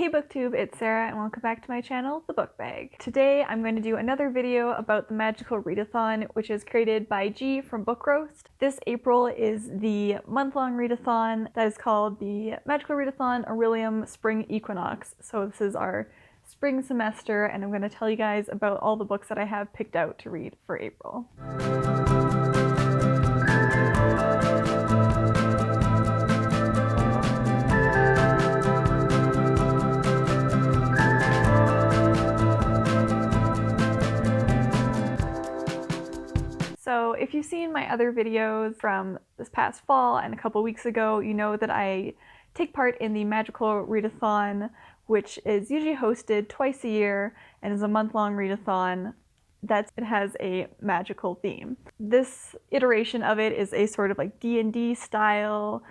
Hey BookTube, it's Sarah and welcome back to my channel, The Book Bag. Today I'm going to do another video about the Magical Readathon, which is created by G from Book Roast. This April is the month-long readathon that is called the Magical Readathon Orilium Spring Equinox. So this is our spring semester and I'm going to tell you guys about all the books that I have picked out to read for April. So if you've seen my other videos from this past fall and a couple weeks ago, you know that I take part in the Magical Readathon, which is usually hosted twice a year and is a month-long readathon that it has a magical theme. This iteration of it is a sort of like D&D style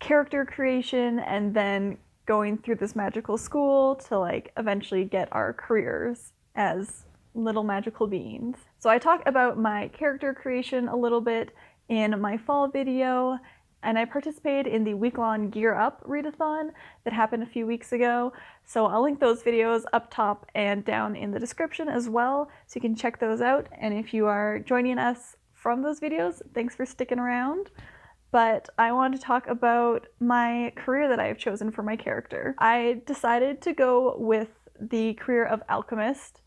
character creation and then going through this magical school to like eventually get our careers as little magical beings. So I talk about my character creation a little bit in my fall video, and I participated in the week-long Gear Up readathon that happened a few weeks ago. So I'll link those videos up top and down in the description as well, so you can check those out. And if you are joining us from those videos, thanks for sticking around. But I want to talk about my career that I have chosen for my character. I decided to go with the career of Alchemist,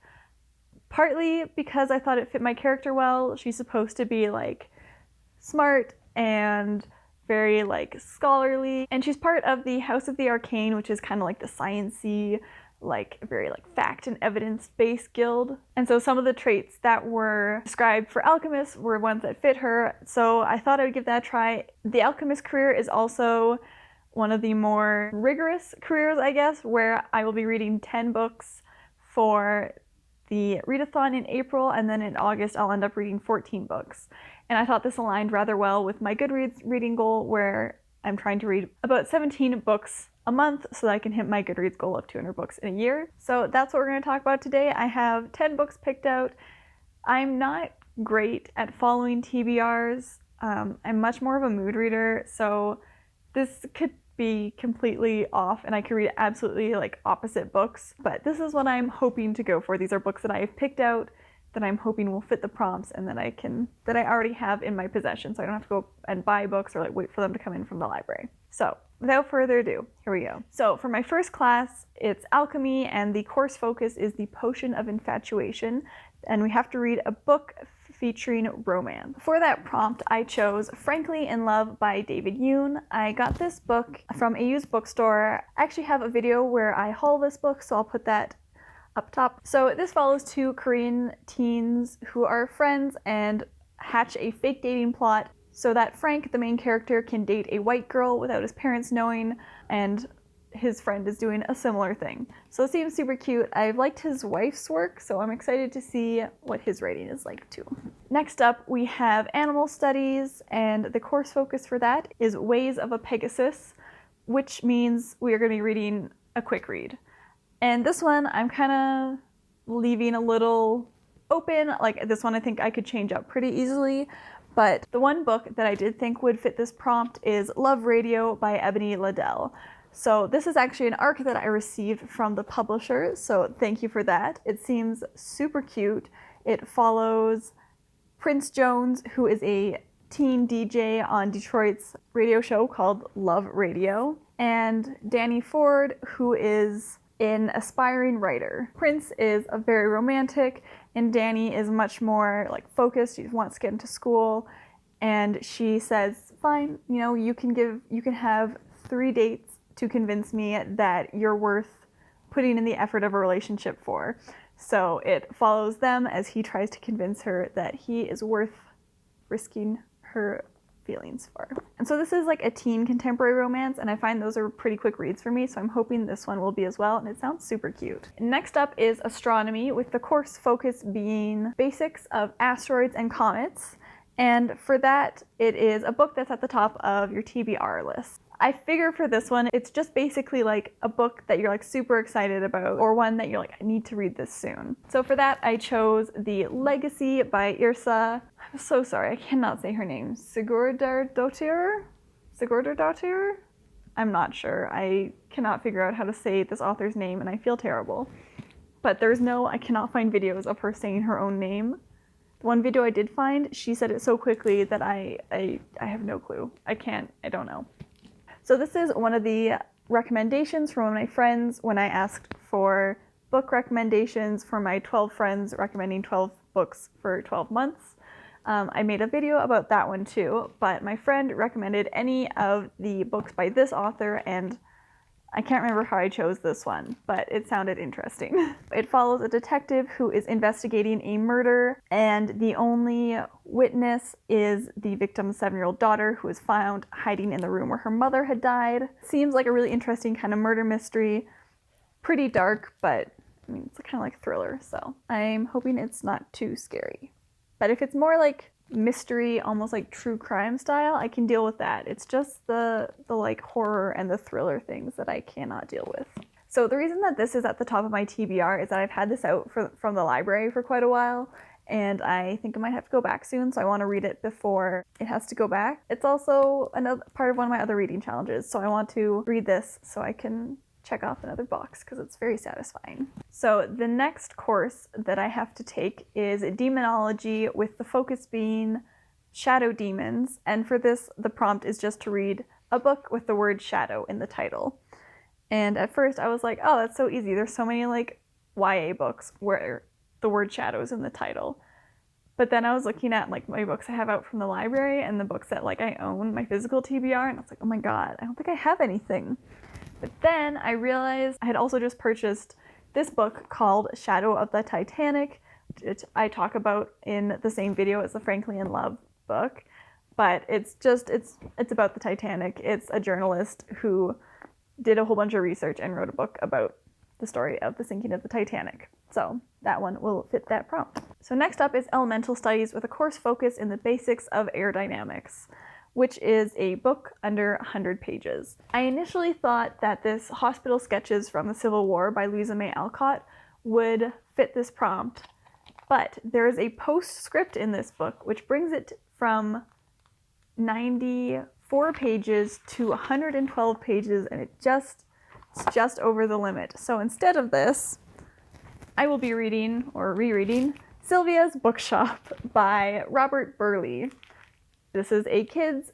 partly because I thought it fit my character well. She's supposed to be like smart and very like scholarly, and she's part of the House of the Arcane, which is kind of like the science-y, like very like fact and evidence-based guild. And so some of the traits that were described for Alchemist were ones that fit her, so I thought I would give that a try. The Alchemist career is also one of the more rigorous careers, I guess, where I will be reading 10 books for the readathon in April, and then in August I'll end up reading 14 books. And I thought this aligned rather well with my Goodreads reading goal, where I'm trying to read about 17 books a month so that I can hit my Goodreads goal of 200 books in a year. So that's what we're going to talk about today. I have 10 books picked out. I'm not great at following TBRs. I'm much more of a mood reader, so this could be completely off and I could read absolutely like opposite books, but this is what I'm hoping to go for. These are books that I've picked out that I'm hoping will fit the prompts and that I already have in my possession, so I don't have to go and buy books or like wait for them to come in from the library. So without further ado, here we go. So for my first class, it's Alchemy, and the course focus is the Potion of Infatuation, and we have to read a book featuring romance. For that prompt, I chose Frankly in Love by David Yoon. I got this book from a used bookstore. I actually have a video where I haul this book, so I'll put that up top. So this follows two Korean teens who are friends and hatch a fake dating plot so that Frank, the main character, can date a white girl without his parents knowing, and his friend is doing a similar thing. So it seems super cute. I've liked his wife's work, so I'm excited to see what his rating is like too. Next up, we have Animal Studies, and the course focus for that is Ways of a Pegasus, which means we are going to be reading a quick read. And this one, I'm kind of leaving a little open. Like this one, I think I could change up pretty easily. But the one book that I did think would fit this prompt is Love Radio by Ebony LaDelle. So this is actually an ARC that I received from the publisher, so thank you for that. It seems super cute. It follows Prince Jones, who is a teen DJ on Detroit's radio show called Love Radio, and Danny Ford, who is an aspiring writer. Prince is a very romantic, and Danny is much more like focused. She wants to get into school, and she says, fine, you know, you can have 3 dates to convince me that you're worth putting in the effort of a relationship for. So it follows them as he tries to convince her that he is worth risking her feelings for. And so this is like a teen contemporary romance, and I find those are pretty quick reads for me, so I'm hoping this one will be as well, and it sounds super cute. Next up is Astronomy, with the course focus being basics of asteroids and comets. And for that, it is a book that's at the top of your TBR list. I figure for this one, it's just basically like a book that you're like super excited about, or one that you're like, I need to read this soon. So for that, I chose The Legacy by Yrsa. I'm so sorry, I cannot say her name. Sigurdardottir? I'm not sure. I cannot figure out how to say this author's name, and I feel terrible. But I cannot find videos of her saying her own name. The one video I did find, she said it so quickly that I have no clue. I don't know. So this is one of the recommendations from one of my friends when I asked for book recommendations for my 12 friends recommending 12 books for 12 months. I made a video about that one too, but my friend recommended any of the books by this author, and I can't remember how I chose this one, but it sounded interesting. It follows a detective who is investigating a murder, and the only witness is the victim's 7-year-old daughter, who is found hiding in the room where her mother had died. Seems like a really interesting kind of murder mystery. Pretty dark, but I mean, it's kind of like a thriller, so I'm hoping it's not too scary. But if it's more like mystery, almost like true crime style, I can deal with that. It's just the like horror and the thriller things that I cannot deal with. So the reason that this is at the top of my TBR is that I've had this out from the library for quite a while, and I think I might have to go back soon, so I want to read it before it has to go back. It's also another part of one of my other reading challenges, so I want to read this so I can check off another box because it's very satisfying. So the next course that I have to take is Demonology, with the focus being shadow demons, and for this the prompt is just to read a book with the word shadow in the title. And at first I was like, oh, that's so easy. There's so many like YA books where the word shadow is in the title. But then I was looking at like my books I have out from the library and the books that like I own, my physical TBR, and I was like, oh my god, I don't think I have anything. But then I realized I had also just purchased this book called Shadow of the Titanic, which I talk about in the same video as the Frankly in Love book. But it's about the Titanic. It's a journalist who did a whole bunch of research and wrote a book about the story of the sinking of the Titanic. So that one will fit that prompt. So next up is Elemental Studies, with a course focus in the basics of aerodynamics, which is a book under 100 pages. I initially thought that this Hospital Sketches from the Civil War by Louisa May Alcott would fit this prompt, but there is a postscript in this book which brings it from 94 pages to 112 pages, and it's just over the limit. So instead of this, I will be reading or rereading Sylvia's Bookshop by Robert Burleigh. This is a kid's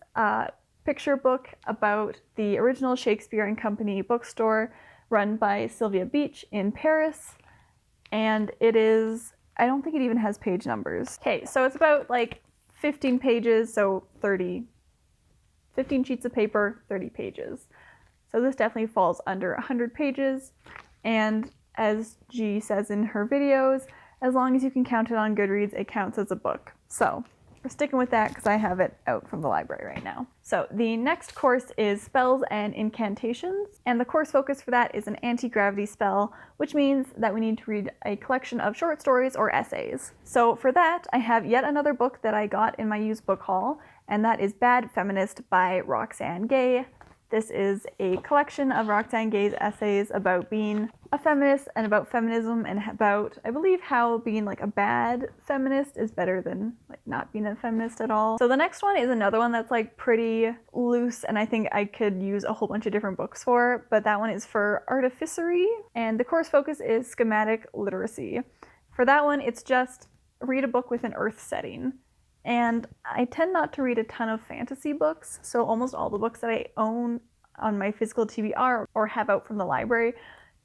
picture book about the original Shakespeare and Company bookstore run by Sylvia Beach in Paris. And it is, I don't think it even has page numbers. Okay, so it's about like 15 pages, so 15 sheets of paper, 30 pages. So this definitely falls under 100 pages. And as G says in her videos, as long as you can count it on Goodreads, it counts as a book. So we're sticking with that because I have it out from the library right now. So the next course is Spells and Incantations, and the course focus for that is an anti-gravity spell, which means that we need to read a collection of short stories or essays. So for that, I have yet another book that I got in my used book haul, and that is Bad Feminist by Roxane Gay. This is a collection of Roxane Gay's essays about being a feminist and about feminism and about, I believe, how being like a bad feminist is better than like not being a feminist at all. So the next one is another one that's like pretty loose and I think I could use a whole bunch of different books for, but that one is for Artificery, and the course focus is Schematic Literacy. For that one, it's just read a book with an earth setting. And I tend not to read a ton of fantasy books, so almost all the books that I own on my physical TBR or have out from the library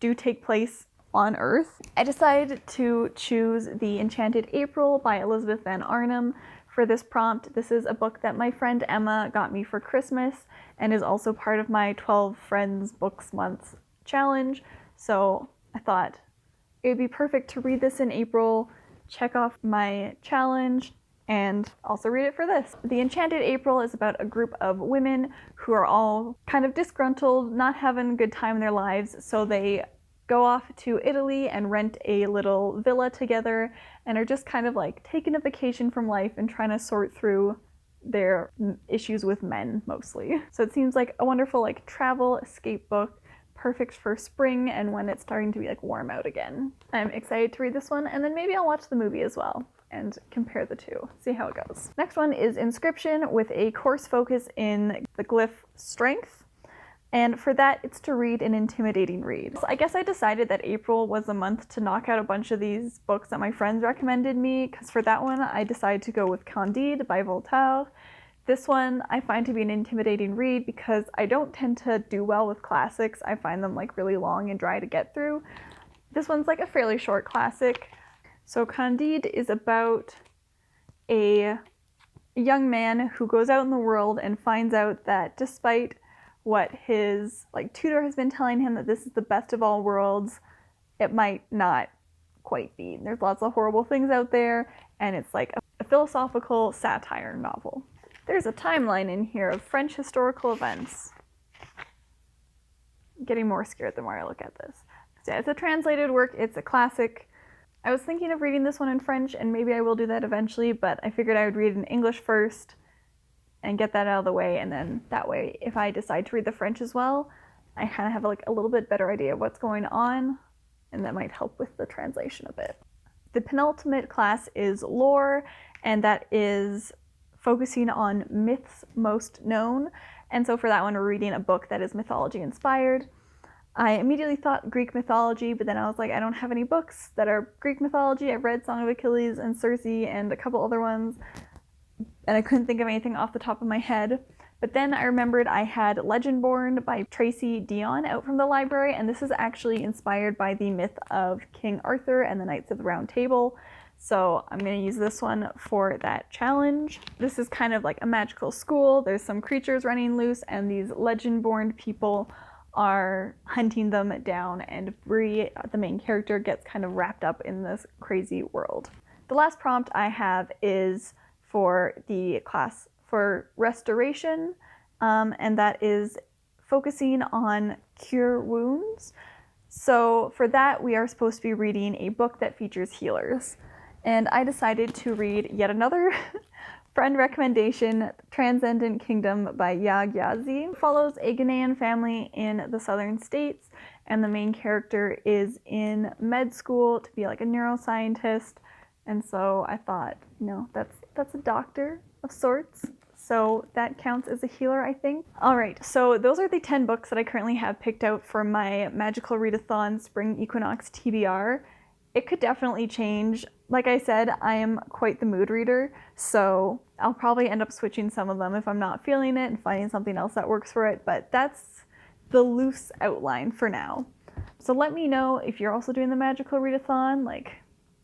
do take place on Earth. I decided to choose The Enchanted April by Elizabeth Van Arnem for this prompt. This is a book that my friend Emma got me for Christmas and is also part of my 12 Friends Books Month challenge, so I thought it would be perfect to read this in April, check off my challenge, and also read it for this. The Enchanted April is about a group of women who are all kind of disgruntled, not having a good time in their lives, so they go off to Italy and rent a little villa together and are just kind of like taking a vacation from life and trying to sort through their issues with men mostly. So it seems like a wonderful like travel escape book, perfect for spring and when it's starting to be like warm out again. I'm excited to read this one, and then maybe I'll watch the movie as well and compare the two, see how it goes. Next one is Inscription, with a course focus in the Glyph Strength And for that, it's to read an intimidating read. So I guess I decided that April was the month to knock out a bunch of these books that my friends recommended me, because for that one, I decided to go with Candide by Voltaire. This one I find to be an intimidating read because I don't tend to do well with classics. I find them like really long and dry to get through. This one's like a fairly short classic. So Candide is about a young man who goes out in the world and finds out that despite what his tutor has been telling him, that this is the best of all worlds, it might not quite be. There's lots of horrible things out there, and it's like a philosophical satire novel. There's a timeline in here of French historical events. I'm getting more scared the more I look at this. So yeah, it's a translated work, it's a classic. I was thinking of reading this one in French, and maybe I will do that eventually, but I figured I would read it in English first and get that out of the way, and then that way, if I decide to read the French as well, I kind of have a little bit better idea of what's going on, and that might help with the translation a bit. The penultimate class is lore, and that is focusing on myths most known, and so for that one, we're reading a book that is mythology inspired. I immediately thought Greek mythology, but then I was like, I don't have any books that are Greek mythology. I've read Song of Achilles and Circe and a couple other ones, and I couldn't think of anything off the top of my head. But then I remembered I had Legendborn by Tracy Dion out from the library, and this is actually inspired by the myth of King Arthur and the Knights of the Round Table. So I'm going to use this one for that challenge. This is kind of like a magical school. There's some creatures running loose, and these Legendborn people are hunting them down, and Bree, the main character, gets kind of wrapped up in this crazy world. The last prompt I have is for the class for restoration, and that is focusing on cure wounds. So for that, we are supposed to be reading a book that features healers. And I decided to read yet another friend recommendation, Transcendent Kingdom by Yaa Gyasi. It follows a Ghanaian family in the southern states, and the main character is in med school to be like a neuroscientist. And so I thought, that's a doctor of sorts. So that counts as a healer, I think. All right, so those are the 10 books that I currently have picked out for my Magical Readathon Spring Equinox TBR. It could definitely change. Like I said, I am quite the mood reader, so I'll probably end up switching some of them if I'm not feeling it and finding something else that works for it, but that's the loose outline for now. So let me know if you're also doing the Magical Readathon,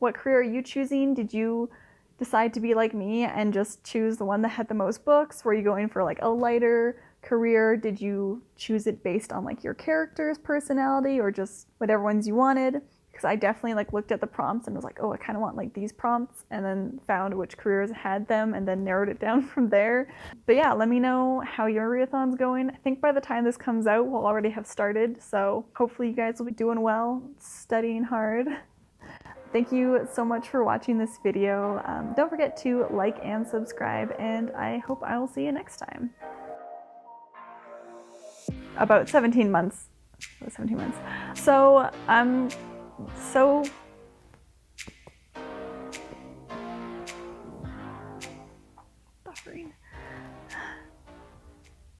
what career are you choosing? Did you decide to be like me and just choose the one that had the most books? Were you going for a lighter career? Did you choose it based on your character's personality, or just whatever ones you wanted? Because I definitely looked at the prompts and was like, oh, I kind of want these prompts, and then found which careers had them and then narrowed it down from there. But yeah, let me know how your readathon's going. I think by the time this comes out, we'll already have started, so hopefully you guys will be doing well, studying hard. Thank you so much for watching this video. Don't forget to like and subscribe, and I hope I will see you next time. About 17 months. 17 months. So I'm so